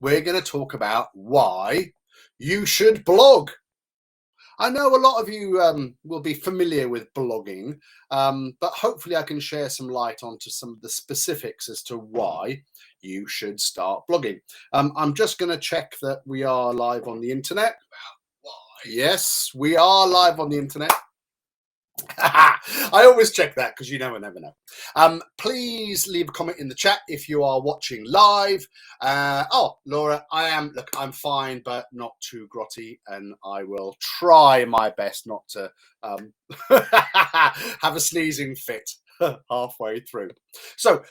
we're going to talk about why you should blog. I know a lot of you will be familiar with blogging, but hopefully I can share some light onto some of the specifics as to why you should start blogging. I'm just going to check that we are live on the internet. Yes, we are live on the internet. I always check that because you never know. Please leave a comment in the chat if you are watching live. Oh, Laura, I'm fine, but not too grotty, and I will try my best not to have a sneezing fit halfway through. So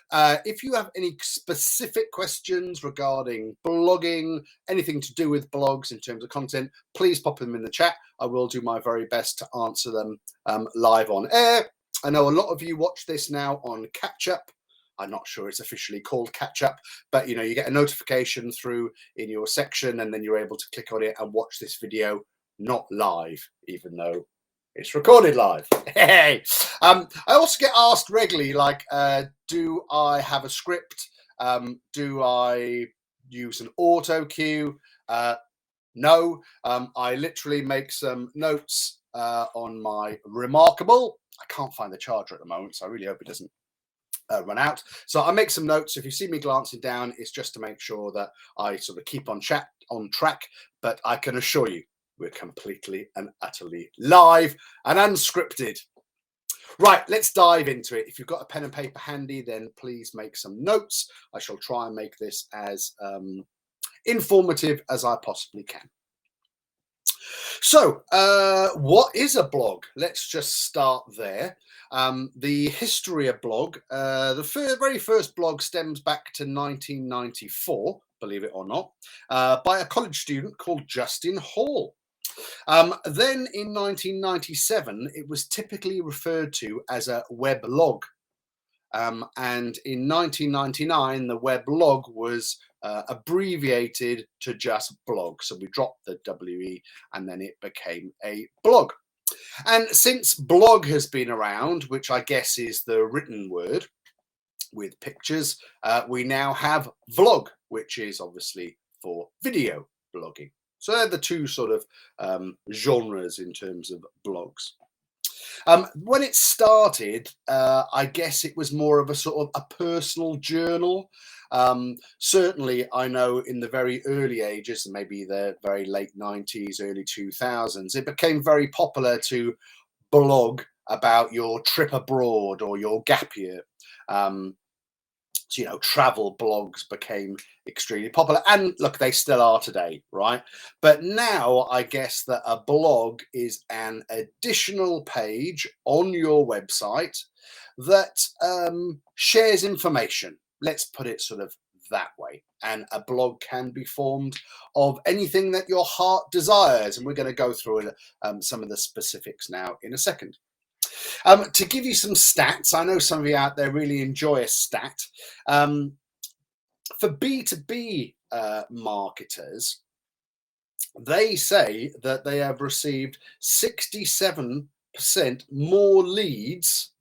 if you have any specific questions regarding blogging, anything to do with blogs in terms of content, please pop them in the chat. I will do my very best to answer them live on air. I know a lot of you watch this now on Catch Up. I'm not sure it's officially called Catch Up, but you get a notification through in your section, and then you're able to click on it and watch this video, not live, even though it's recorded live. Hey, I also get asked regularly, like, do I have a script? Do I use an auto cue? No, I literally make some notes on my Remarkable. I can't find the charger at the moment, so I really hope it doesn't run out. So I make some notes. If you see me glancing down, it's just to make sure that I sort of keep on track. But I can assure you, we're completely and utterly live and unscripted. Right, let's dive into it. If you've got a pen and paper handy, then please make some notes. I shall try and make this as informative as I possibly can. So, what is a blog? Let's just start there. The history of blog, the very first blog stems back to 1994, believe it or not, by a college student called Justin Hall. Then in 1997, it was typically referred to as a weblog. And in 1999, the weblog was abbreviated to just blog. So we dropped the WE and then it became a blog. And since blog has been around, which I guess is the written word with pictures, we now have vlog, which is obviously for video blogging. So they're the two sort of genres in terms of blogs. When it started, I guess it was more of a sort of a personal journal. Certainly, I know in the very early ages, maybe the very late 90s, early 2000s, it became very popular to blog about your trip abroad or your gap year. So, travel blogs became extremely popular, and look, they still are today, right? But now I guess that a blog is an additional page on your website that shares information. Let's put it sort of that way. And a blog can be formed of anything that your heart desires, and we're going to go through some of the specifics now in a second. To give you some stats, I know some of you out there really enjoy a stat. For B2B marketers, they say that they have received 67% more leads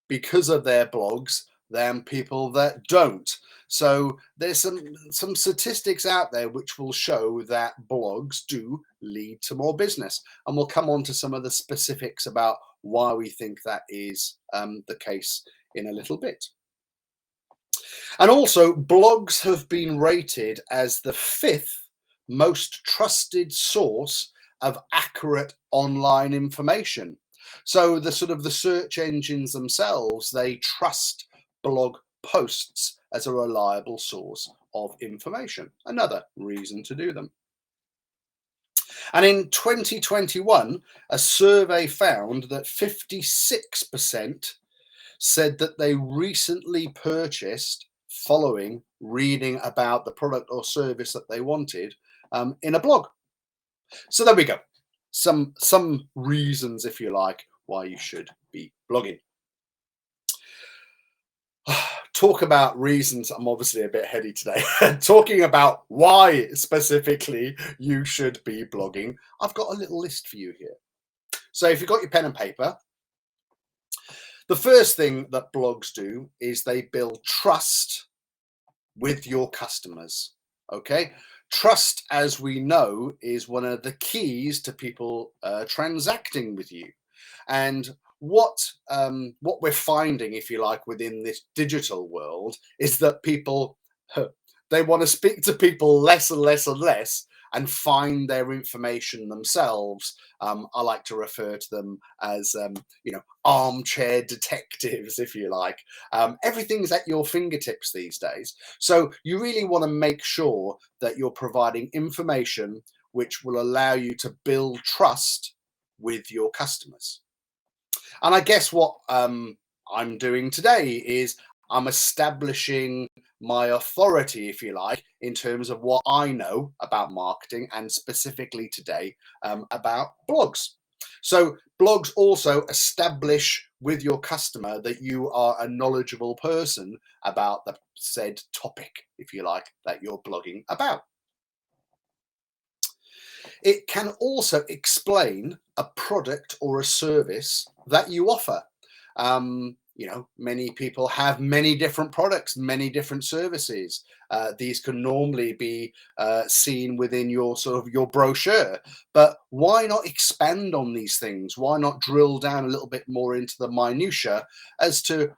because of their blogs than people that don't. So there's some statistics out there which will show that blogs do lead to more business. And we'll come on to some of the specifics about why we think that is the case in a little bit. And also, blogs have been rated as the 5th most trusted source of accurate online information. So the search engines themselves, they trust blog posts as a reliable source of information. Another reason to do them. And in 2021, a survey found that 56% said that they recently purchased following reading about the product or service that they wanted in a blog. So there we go. Some reasons, if you like, why you should be blogging. Talk about reasons. I'm obviously a bit heady today. Talking about why specifically you should be blogging. I've got a little list for you here. So if you've got your pen and paper, the first thing that blogs do is they build trust with your customers. Okay. Trust, as we know, is one of the keys to people transacting with you. And what we're finding, if you like, within this digital world is that people they want to speak to people less and less and less and find their information themselves. I like to refer to them as armchair detectives, if you like. Everything's at your fingertips these days, so you really want to make sure that you're providing information which will allow you to build trust with your customers. And I guess what I'm doing today is I'm establishing my authority, if you like, in terms of what I know about marketing, and specifically today about blogs. So blogs also establish with your customer that you are a knowledgeable person about the said topic, if you like, that you're blogging about. It can also explain a product or a service that you offer. Many people have many different products, many different services. These can normally be seen within your sort of your brochure, but why not expand on these things? Why not drill down a little bit more into the minutia as to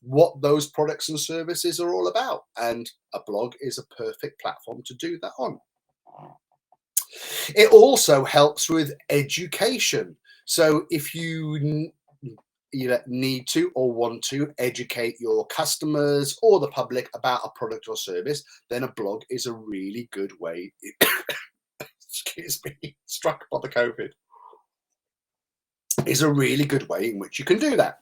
what those products and services are all about? And a blog is a perfect platform to do that on. It also helps with education. So if you either need to or want to educate your customers or the public about a product or service, then a blog is a really good way. Excuse me, struck by the COVID. Is a really good way in which you can do that.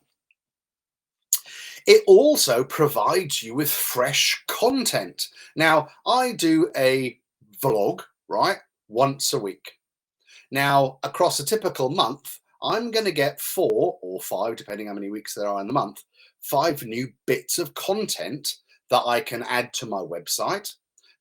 It also provides you with fresh content. Now, I do a vlog, right, once a week. Now, across a typical month, I'm going to get 4 or 5, depending how many weeks there are in the month, 5 new bits of content that I can add to my website,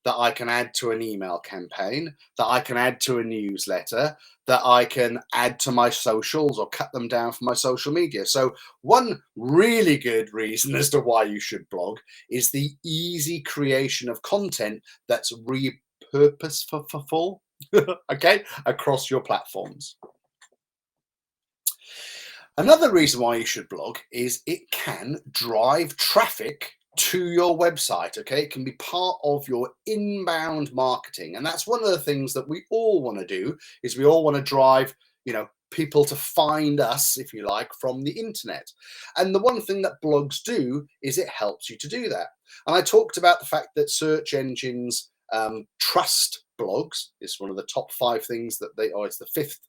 that I can add to an email campaign, that I can add to a newsletter, that I can add to my socials or cut them down for my social media. So one really good reason as to why you should blog is the easy creation of content that's repurposeful, okay, across your platforms. Another reason why you should blog is it can drive traffic to your website. Okay, it can be part of your inbound marketing, and that's one of the things that we all want to do. Is we all want to drive, people to find us, if you like, from the internet. And the one thing that blogs do is it helps you to do that. And I talked about the fact that search engines trust blogs. It's one of the top 5 things that it's the 5th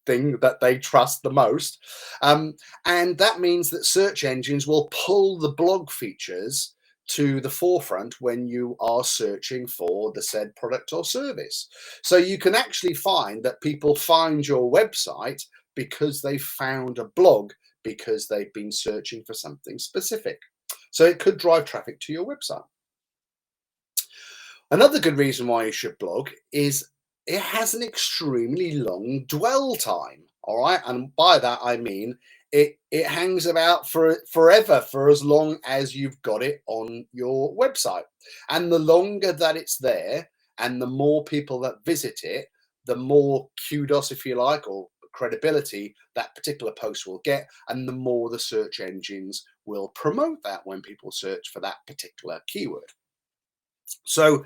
thing that they trust the most. And that means that search engines will pull the blog features to the forefront when you are searching for the said product or service. So you can actually find that people find your website because they found a blog because they've been searching for something specific. So it could drive traffic to your website. Another good reason why you should blog is it has an extremely long dwell time. All right. And by that, I mean it hangs about for forever, for as long as you've got it on your website. And the longer that it's there and the more people that visit it, the more kudos, if you like, or credibility that particular post will get, and the more the search engines will promote that when people search for that particular keyword. So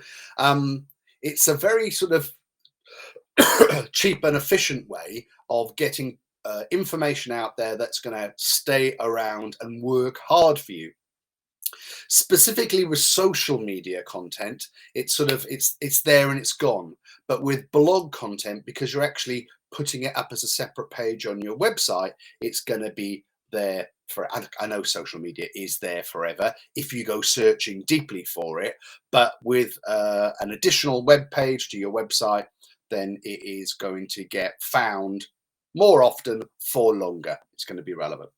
it's a very sort of cheap and efficient way of getting information out there that's going to stay around and work hard for you. Specifically with social media content, it's there and it's gone. But with blog content, because you're actually putting it up as a separate page on your website, it's going to be there for, I know social media is there forever if you go searching deeply for it, but with an additional web page to your website, then it is going to get found more often for longer. It's going to be relevant.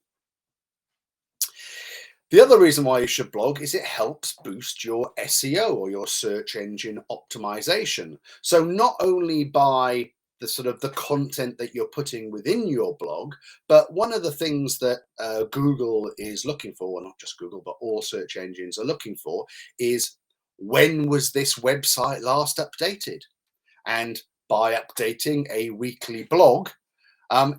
The other reason why you should blog is it helps boost your SEO, or your search engine optimization. So not only by the sort of the content that you're putting within your blog, but one of the things that Google is looking for, well, not just Google, but all search engines are looking for, is when was this website last updated? And by updating a weekly blog,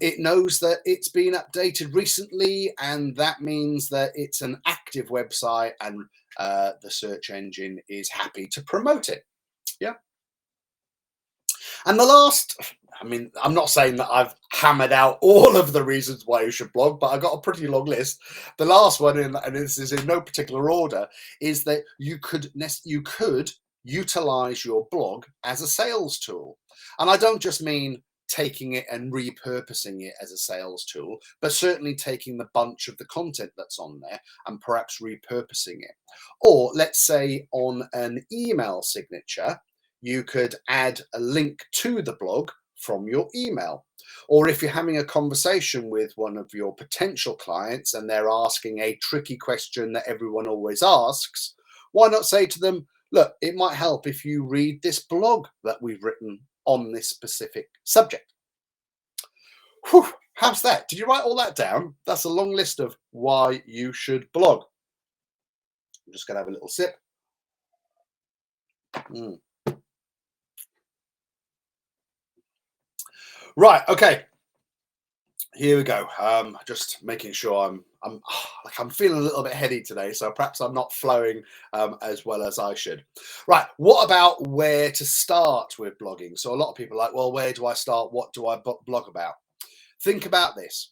it knows that it's been updated recently, and that means that it's an active website, and the search engine is happy to promote it. Yeah. And the last, I mean, I'm not saying that I've hammered out all of the reasons why you should blog, but I've got a pretty long list. The last one, and this is in no particular order, is that you could utilize your blog as a sales tool. And I don't just mean taking it and repurposing it as a sales tool, but certainly taking the bunch of the content that's on there and perhaps repurposing it. Or let's say on an email signature, you could add a link to the blog from your email. Or if you're having a conversation with one of your potential clients and they're asking a tricky question that everyone always asks, why not say to them, look, it might help if you read this blog that we've written on this specific subject. Whew, how's that? Did you write all that down? That's a long list of why you should blog. I'm just going to have a little sip. Right, okay. Here we go. Just making sure I'm feeling a little bit heady today, so perhaps I'm not flowing as well as I should. Right, what about where to start with blogging? So a lot of people are like, well, where do I start? What do I blog about? Think about this.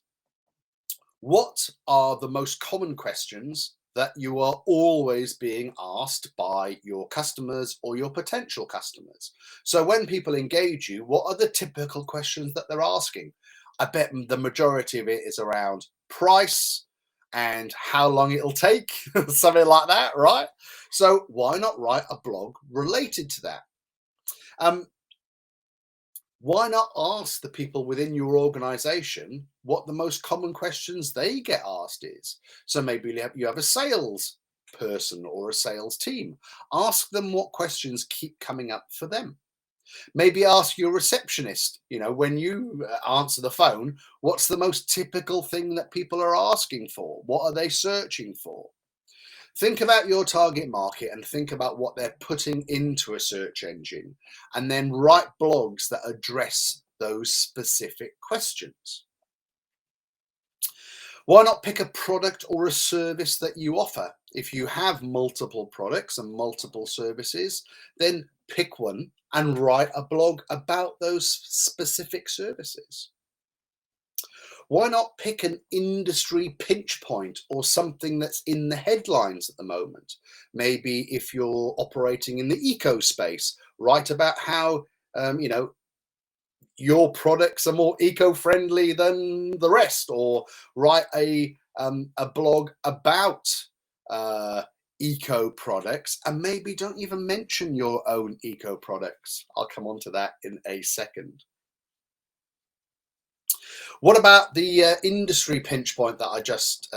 What are the most common questions that you are always being asked by your customers or your potential customers? So when people engage you, what are the typical questions that they're asking? I bet the majority of it is around price and how long it'll take, something like that, right? So why not write a blog related to that? Why not ask the people within your organization what the most common questions they get asked is? So maybe you have a sales person or a sales team. Ask them what questions keep coming up for them. Maybe ask your receptionist, when you answer the phone, what's the most typical thing that people are asking for? What are they searching for? Think about your target market and think about what they're putting into a search engine, and then write blogs that address those specific questions. Why not pick a product or a service that you offer? If you have multiple products and multiple services, then pick one and write a blog about those specific services. Why not pick an industry pinch point or something that's in the headlines at the moment? Maybe if you're operating in the eco space, write about how, your products are more eco-friendly than the rest, or write a blog about eco products, and maybe don't even mention your own eco products. I'll come on to that in a second. What about the industry pinch point that I just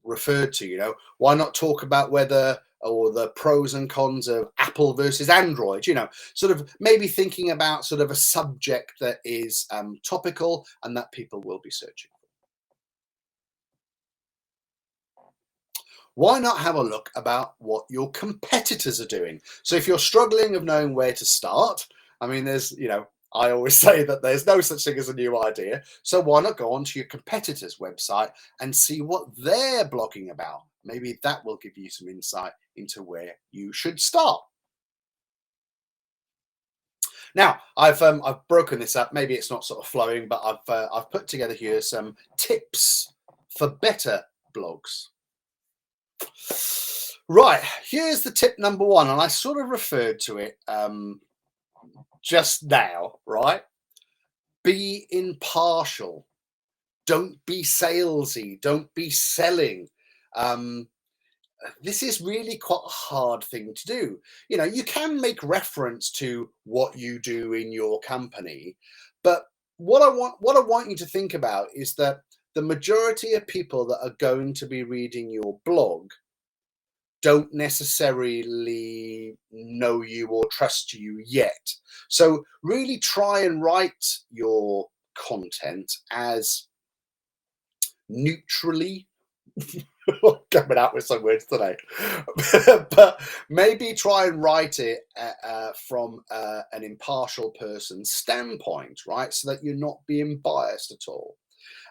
referred to? Why not talk about whether, or the pros and cons of Apple versus Android? Sort of maybe thinking about sort of a subject that is topical and that people will be searching for. Why not have a look about what your competitors are doing? So if you're struggling of knowing where to start, I mean, I always say that there's no such thing as a new idea. So why not go onto your competitor's website and see what they're blogging about? Maybe that will give you some insight into where you should start. Now, I've broken this up. Maybe it's not sort of flowing, but I've put together here some tips for better blogs. Right, here's the tip number one, and I sort of referred to it just now, right? Be impartial. Don't be salesy. Don't be selling. This is really quite a hard thing to do. You can make reference to what you do in your company, but what I want you to think about is that the majority of people that are going to be reading your blog don't necessarily know you or trust you yet. So really try and write your content as neutrally coming out with some words today. But maybe try and write it from an impartial person's standpoint, right? So that you're not being biased at all.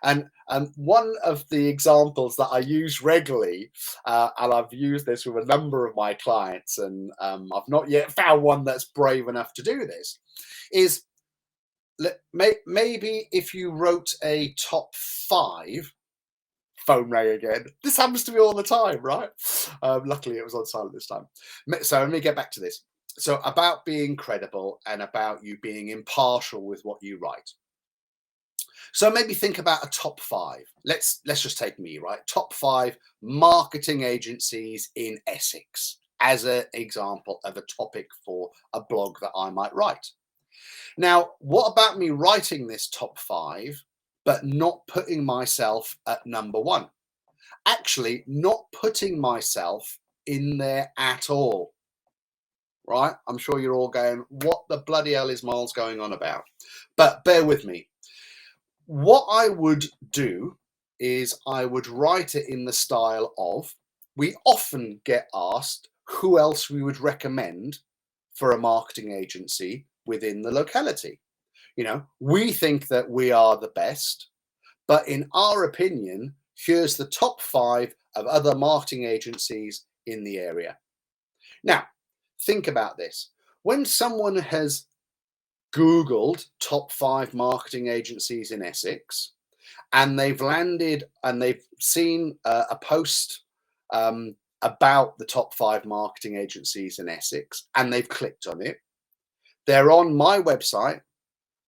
And one of the examples that I use regularly, and I've used this with a number of my clients, and I've not yet found one that's brave enough to do this, is maybe if you wrote a top 5, phone rang again. This happens to me all the time, right? Luckily, it was on silent this time. So let me get back to this. So about being credible and about you being impartial with what you write. So maybe think about a top 5. Let's just take me, right? Top 5 marketing agencies in Essex as an example of a topic for a blog that I might write. Now, what about me writing this top 5, but not putting myself at number 1? Actually, not putting myself in there at all, right? I'm sure you're all going, what the bloody hell is Miles going on about? But bear with me. What I would do is I would write it in the style of, we often get asked who else we would recommend for a marketing agency within the locality. You know, we think that we are the best, but in our opinion, here's the top 5 of other marketing agencies in the area. Now, think about this. When someone has Googled top 5 marketing agencies in Essex, and they've landed and they've seen a post about the top 5 marketing agencies in Essex, and they've clicked on it, they're on my website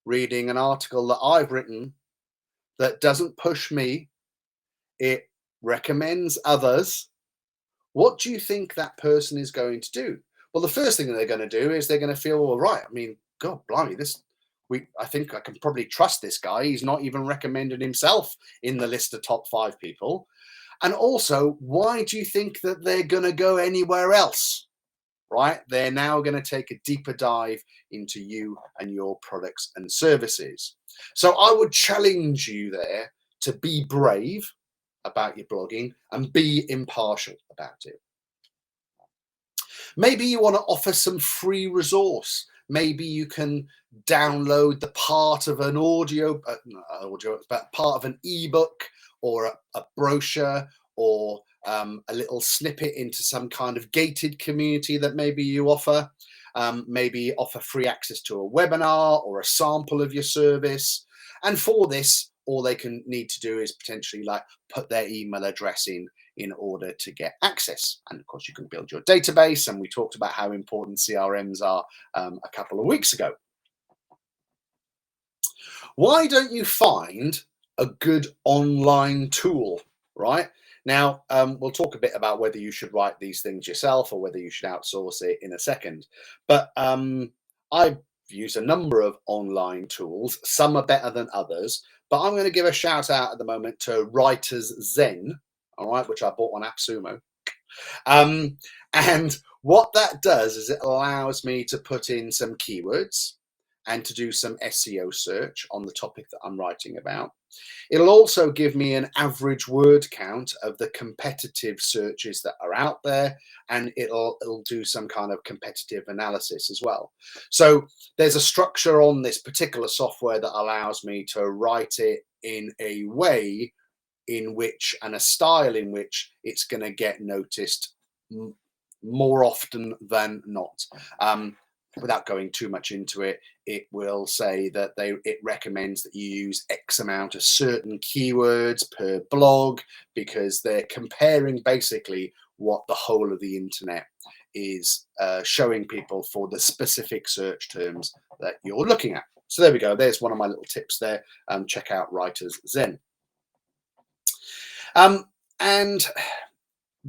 reading an article that I've written that doesn't push me, it recommends others. What do you think that person is going to do? Well, the first thing that they're going to do is they're going to feel, all right, I mean, God blimey, I think I can probably trust this guy. He's not even recommended himself in the list of top 5 people. And also, why do you think that they're going to go anywhere else? Right? They're now going to take a deeper dive into you and your products and services. So I would challenge you there to be brave about your blogging and be impartial about it. Maybe you want to offer some free resource. Maybe you can download the part of an but part of an ebook or a brochure or a little snippet into some kind of gated community that maybe you offer. Maybe offer free access to a webinar or a sample of your service. And for this, all they can need to do is potentially like put their email address in order to get access. And of course, you can build your database. And we talked about how important CRMs are a couple of weeks ago. Why don't you find a good online tool, right? Now, we'll talk a bit about whether you should write these things yourself or whether you should outsource it in a second. But I've used a number of online tools. Some are better than others. But I'm going to give a shout out at the moment to Writers Zen, all right, which I bought on AppSumo. And what that does is it allows me to put in some keywords and to do some SEO search on the topic that I'm writing about. It'll also give me an average word count of the competitive searches that are out there, and it'll do some kind of competitive analysis as well. So there's a structure on this particular software that allows me to write it in a way in which and a style in which it's going to get noticed more often than not. Without going too much into it, it will say that it recommends that you use X amount of certain keywords per blog, because they're comparing basically what the whole of the internet is showing people for the specific search terms that you're looking at. So there we go. There's one of my little tips there. Check out Writers Zen. And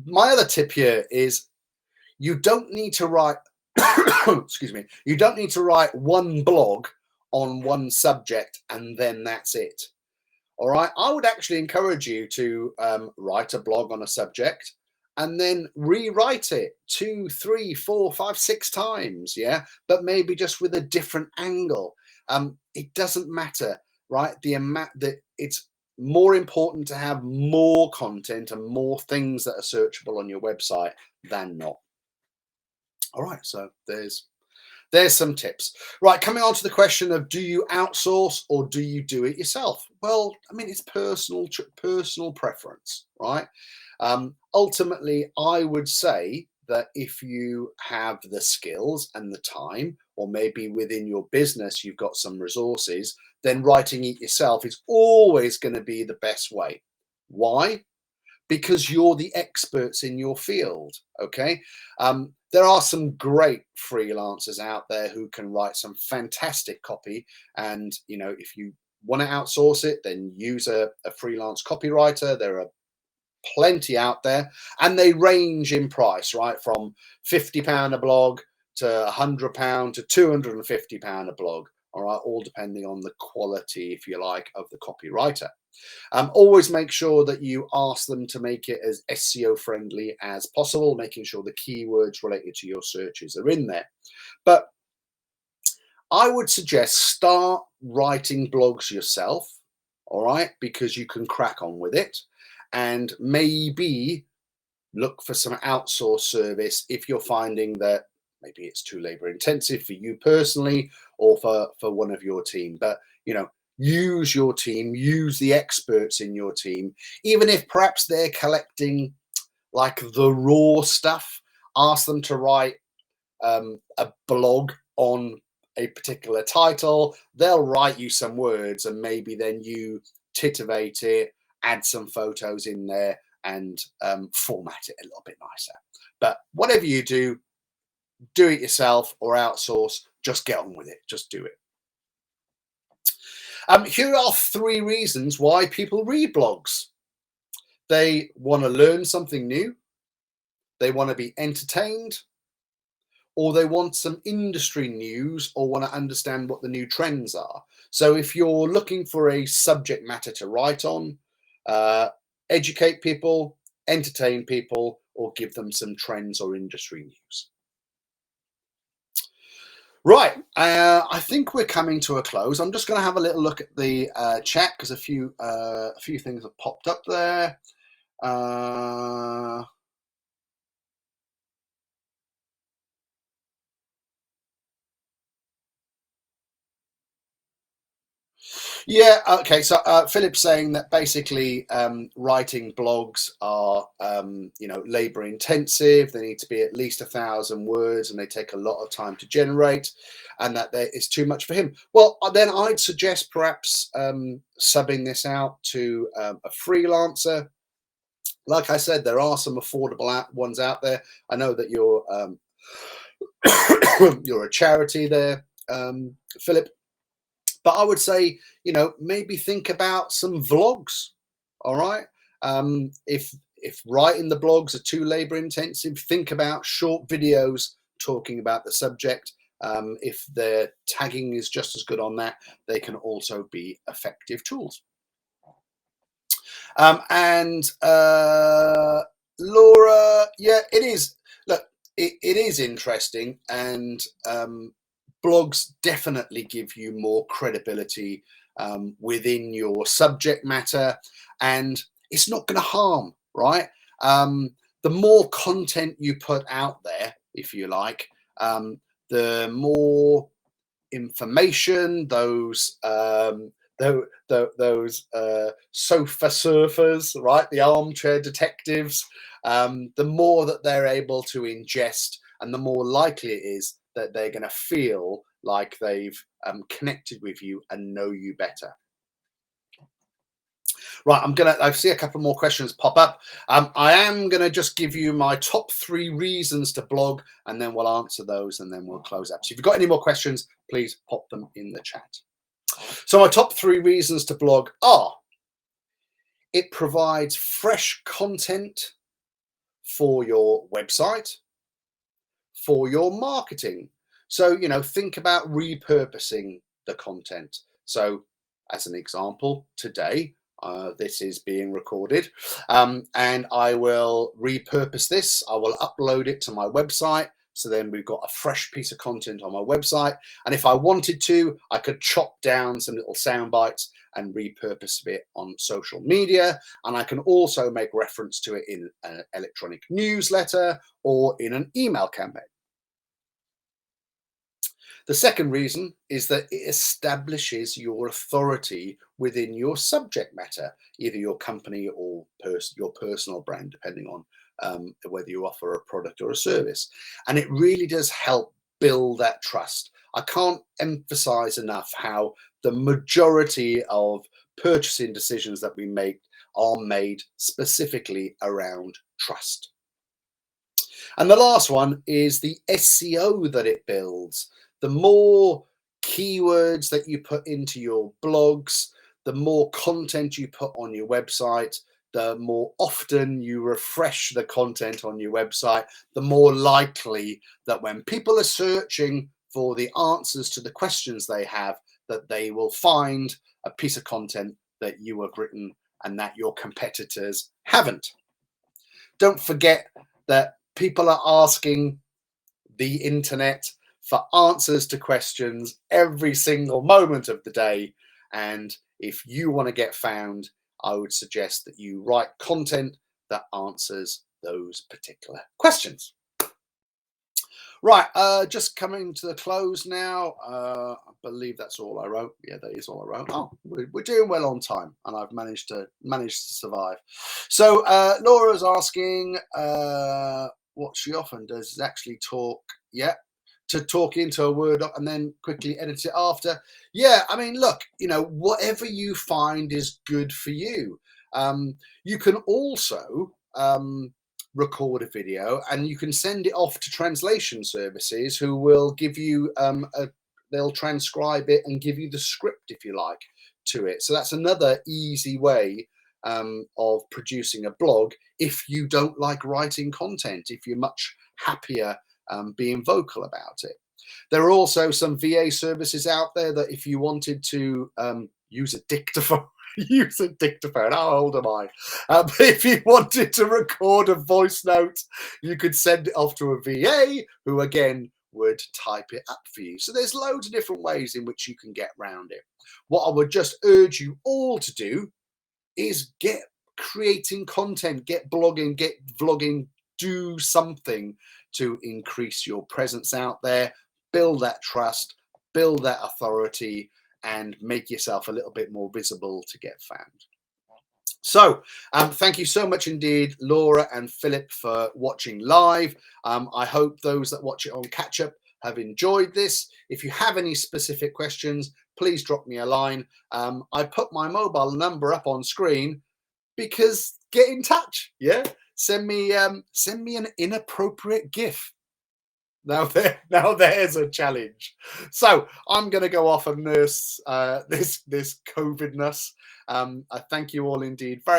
my other tip here is you don't need to write excuse me, you don't need to write one blog on one subject and then that's it. All right, I would actually encourage you to write a blog on a subject and then rewrite it 2, 3, 4, 5, 6 times, yeah, but maybe just with a different angle. It doesn't matter, right? The amount that it's more important to have more content and more things that are searchable on your website than not. All right, so there's some tips. Right, coming on to the question of, do you outsource or do you do it yourself? Well, I mean, it's personal preference, right? Ultimately, I would say that if you have the skills and the time, or maybe within your business you've got some resources, then writing it yourself is always going to be the best way. Why? Because you're the experts in your field. Okay. There are some great freelancers out there who can write some fantastic copy. And, you know, if you want to outsource it, then use a freelance copywriter. There are plenty out there, and they range in price, right? From £50 a blog to £100 to £250 a blog. All right. All depending on the quality, if you like, of the copywriter. Always make sure that you ask them to make it as SEO friendly as possible, making sure the keywords related to your searches are in there. But I would suggest start writing blogs yourself, all right, because you can crack on with it, and maybe look for some outsourced service if you're finding that maybe it's too labor intensive for you personally or for one of your team. But, you know, use your team, use the experts in your team, even if perhaps they're collecting like the raw stuff. Ask them to write a blog on a particular title. They'll write you some words, and maybe then you titivate it, add some photos in there, and format it a little bit nicer. But whatever you do it yourself or outsource. Just get on with it. Just do it. Here are 3 reasons why people read blogs. They want to learn something new, they want to be entertained, or they want some industry news or want to understand what the new trends are. So if you're looking for a subject matter to write on, educate people, entertain people, or give them some trends or industry news. Right, I think we're coming to a close. I'm just going to have a little look at the chat because a few things have popped up there. Yeah, okay. So Philip's saying that basically writing blogs are, you know, labor intensive. They need to be at least 1,000 words, and they take a lot of time to generate, and that it's too much for him. Well, then I'd suggest perhaps subbing this out to a freelancer. Like I said, there are some affordable ones out there. I know that you're you're a charity there, Philip. But I would say, you know, maybe think about some vlogs. All right. If writing the blogs are too labor intensive, think about short videos talking about the subject. If their tagging is just as good on that, they can also be effective tools. And Laura, yeah, it is. Look, it is interesting, and blogs definitely give you more credibility within your subject matter, and it's not going to harm, right? The more content you put out there, if you like, the more information those sofa surfers, right, the armchair detectives, the more that they're able to ingest, and the more likely it is that they're going to feel like they've connected with you and know you better. Right, I see a couple more questions pop up. I am gonna just give you my top 3 reasons to blog, and then we'll answer those, and then we'll close up. So if you've got any more questions, please pop them in the chat. So my top 3 reasons to blog are: it provides fresh content for your website, for your marketing. So, you know, think about repurposing the content. So as an example, today, this is being recorded, and I will repurpose this. I will upload it to my website So then we've got a fresh piece of content on my website. And if I wanted to, I could chop down some little sound bites and repurpose it on social media. And I can also make reference to it in an electronic newsletter or in an email campaign. The second reason is that it establishes your authority within your subject matter, either your company or your personal brand, depending on whether you offer a product or a service. And it really does help build that trust. I can't emphasize enough how the majority of purchasing decisions that we make are made specifically around trust. And the last one is the SEO that it builds. The more keywords that you put into your blogs, the more content you put on your website, the more often you refresh the content on your website, the more likely that when people are searching for the answers to the questions they have, that they will find a piece of content that you have written and that your competitors haven't. Don't forget that people are asking the internet for answers to questions every single moment of the day. And if you want to get found, I would suggest that you write content that answers those particular questions. Right, just coming to the close now. I believe that's all I wrote. Yeah, that is all I wrote. Oh, we're doing well on time, and I've managed to survive. So Laura's asking what she often does is actually talk. Yeah, to talk into a Word doc and then quickly edit it after. Yeah, I mean, look, whatever you find is good for you. You can also record a video and you can send it off to translation services who will give you they'll transcribe it and give you the script, if you like, to it. So that's another easy way of producing a blog if you don't like writing content, if you're much happier being vocal about it. There are also some VA services out there that if you wanted to use a dictaphone, how old am I? But if you wanted to record a voice note, you could send it off to a VA who again would type it up for you. So there's loads of different ways in which you can get around it. What I would just urge you all to do is get creating content, get blogging, get vlogging, do something to increase your presence out there, build that trust, build that authority, and make yourself a little bit more visible to get found. So thank you so much indeed, Laura and Philip, for watching live. I hope those that watch it on catch up have enjoyed this. If you have any specific questions, please drop me a line. I put my mobile number up on screen because get in touch. Yeah, send me an inappropriate GIF. Now there's a challenge. So I'm going to go off and nurse this COVID-ness. I thank you all indeed very